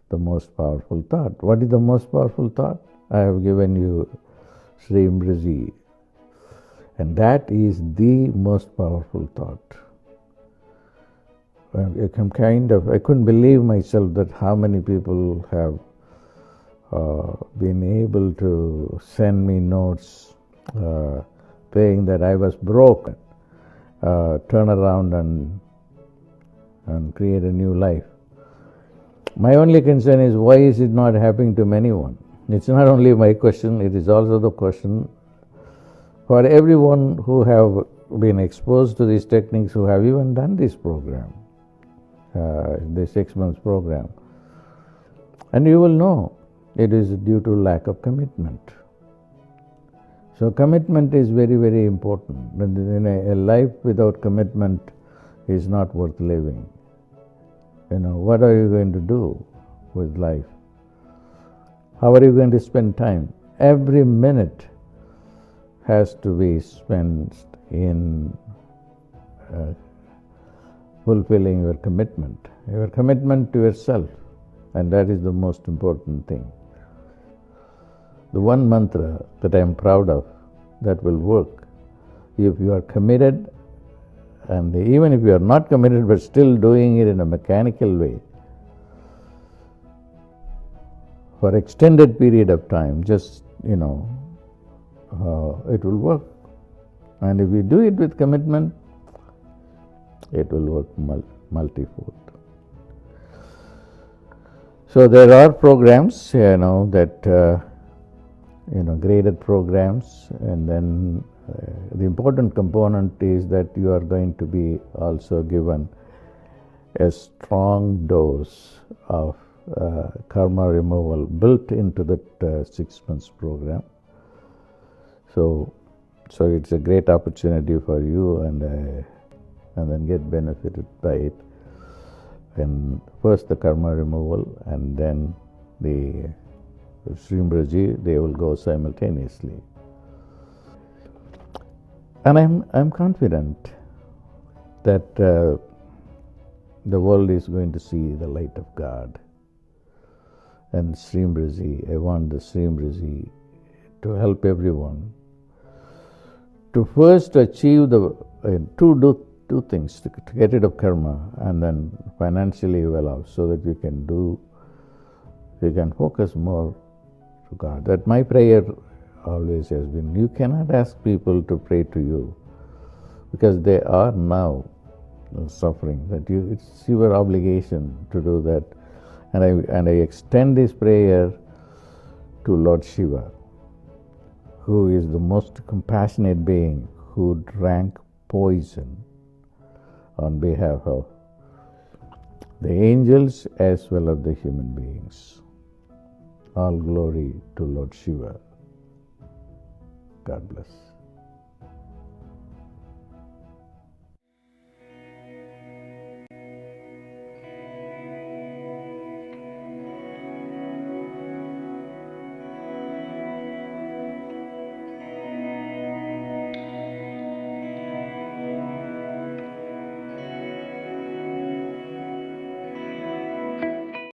the most powerful thought. What is the most powerful thought? I have given you Shreem Brzee. And that is the most powerful thought. I couldn't believe myself that how many people have been able to send me notes saying that I was broke, turn around and create a new life. My only concern is, why is it not happening to anyone? It's not only my question, it is also the question for everyone who have been exposed to these techniques, who have even done this program, the 6 months program. And you will know it is due to lack of commitment. So commitment is very, very important. A life without commitment is not worth living. What are you going to do with life? How are you going to spend time? Every minute has to be spent in fulfilling your commitment to yourself, and that is the most important thing. The one mantra that I am proud of that will work, if you are committed, and even if you are not committed but still doing it in a mechanical way, for extended period of time, just, it will work. And if you do it with commitment, it will work multifold. So there are programs, that, graded programs, and then the important component is that you are going to be also given a strong dose of karma removal built into that 6 months program. So it's a great opportunity for you, and then get benefited by it. And first the karma removal, and then the Shreem Brzee, they will go simultaneously. And I'm confident that the world is going to see the light of God. And Shreem Brzee, I want the Shreem Brzee to help everyone to first achieve two things, to get rid of karma and then financially well off, so that we can focus more to God. That my prayer always has been. You cannot ask people to pray to you, because they are now suffering. It's your obligation to do that. And I extend this prayer to Lord Shiva, who is the most compassionate being, who drank poison on behalf of the angels as well as the human beings. All glory to Lord Shiva. God bless.